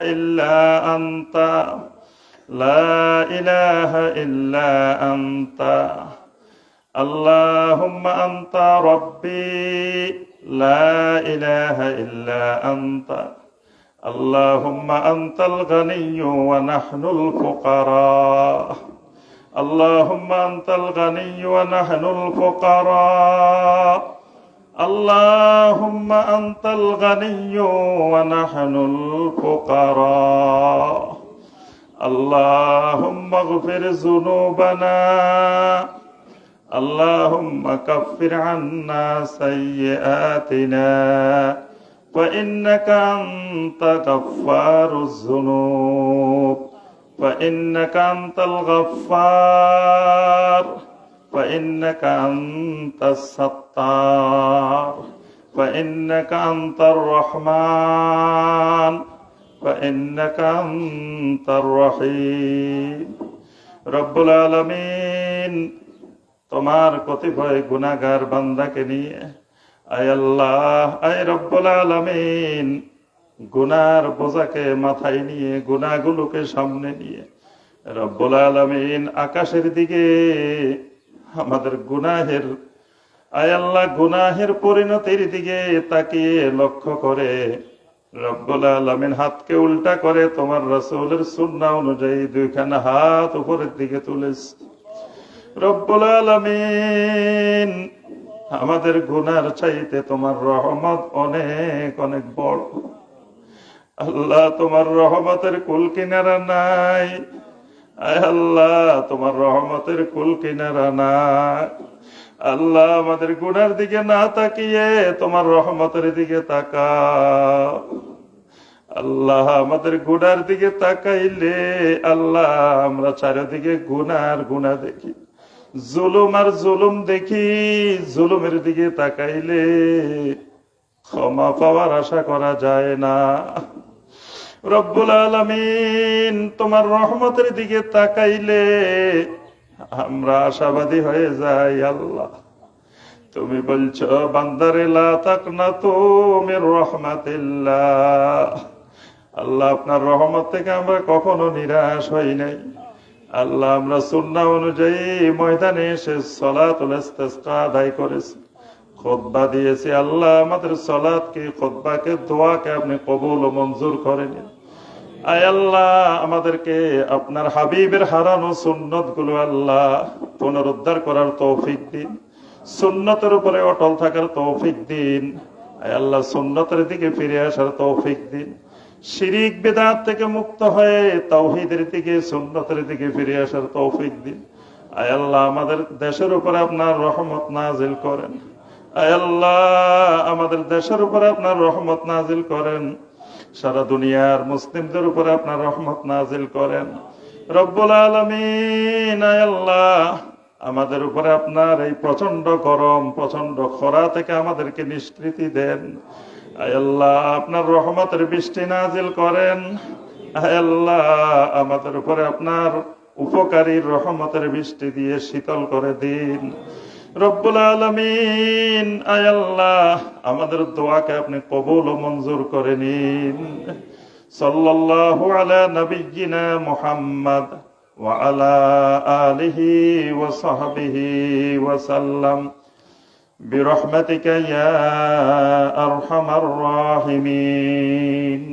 إلا أنت لا إله إلا أنت اللهم أنت ربي لا إله إلا أنت اللهم أنت الغني ونحن الفقراء اللهم أنت الغني ونحن الفقراء اللهم أنت الغني ونحن الفقراء اللهم اغفر ذنوبنا اللهم كفر عنا سيئاتنا فإنك أنت غفار الذنوب فإنك أنت الغفار فإنك أنت الستار فإنك أنت الرحمن فإنك أنت الرحيم رب العالمين তোমার কতিপয় গুনাহগার বান্দাকে নিয়ে আয় আল্লাহ আয় রব্বুল আলামিন গুনার বোঝাকে মাথায় নিয়ে গুনাহগুলোকে সামনে নিয়ে রব্বুল আলামিন আকাশের দিকে আমাদের গুনাহের আয় আল্লাহ গুনাহের পরিণতির দিকে তাকিয়ে লক্ষ্য করে রব্বুল আলামিন হাতকে উল্টা করে তোমার রাসূলের সুন্নাহ অনুযায়ী দুইখানা হাত উপরের দিকে তুলেছে রব্বুল আলামিন আমাদের গুনার চাইতে তোমার রহমত অনেক অনেক বড় আল্লাহ তোমার রহমতের কুল কিনারা নাই আয় আল্লাহ তোমার রহমতের কুল কিনারা নাই আল্লাহ আমাদের গুনার দিকে না তাকিয়ে তোমার রহমতের দিকে তাকাও আল্লাহ আমাদের গুনার দিকে তাকাইলে আল্লাহ আমরা চারিদিকে গুনার গুনাহ দেখি জুলুম আর জুলুম দেখি জুলুমের দিকে তাকাইলে ক্ষমা পাওয়ার আশা করা যায় না রব্বুল আলামিন তোমার রহমতের দিকে তাকাইলে আমরা আশাবাদী হয়ে যাই আল্লাহ তুমি বলছো বান্দারে লা তাকনাতু মির রাহমাতিল্লাহ আল্লাহ আপনার রহমত থেকে আমরা কখনো নিরাশ হই নাই আল্লাহ আমরা সুন্নাহ অনুযায়ী ময়দানে এসে সালাতুল ইস্তিসকা আদায় করেছি খুতবা দিয়েছি আল্লাহ আমাদের সালাতকে খুতবাকে দোয়াকে আপনি কবুল ও মঞ্জুর করে নিন আয় আল্লাহ আমাদেরকে আপনার হাবিবের হারানো সুন্নত গুলো আল্লাহ পুনরুদ্ধার করার তৌফিক দিন সুন্নতের উপরে অটল থাকার তৌফিক দিন আয় আল্লাহ সুন্নতের দিকে ফিরে আসার তৌফিক দিন শিরিক বিদআত থেকে মুক্ত হয়ে তাওহীদের দিকে সুন্নতের দিকে ফিরে আসার তৌফিক দিন আয় আল্লাহ আমাদের দেশের উপরে আপনার রহমত নাজিল করেন আয় আল্লাহ আমাদের দেশের উপরে আপনার রহমত নাজিল করেন সারা দুনিয়ার মুসলিমদের উপরে আপনার রহমত নাজিল করেন রব্বুল আলামিন আয় আল্লাহ আমাদের উপরে আপনার এই প্রচন্ড গরম প্রচন্ড খরা থেকে আমাদেরকে নিষ্কৃতি দেন আয় আল্লাহ আপনার রহমতের বৃষ্টি নাজিল করেন আয় আল্লাহ আমাদের উপরে আপনার উপকারী রহমতের বৃষ্টি দিয়ে শীতল করে দিন রব্বুল আলামিন আয় আল্লাহ আমাদের দোয়াকে আপনি কবুল ও মঞ্জুর করে নিন সাল্লাল্লাহু আলা নাবিয়্যিনা মুহাম্মদ ওয়া আলা আলিহি ওয়া সাহবিহি ওয়া সাল্লাম বিরহমাতিকা ইয়া আরহামার রাহিমিন।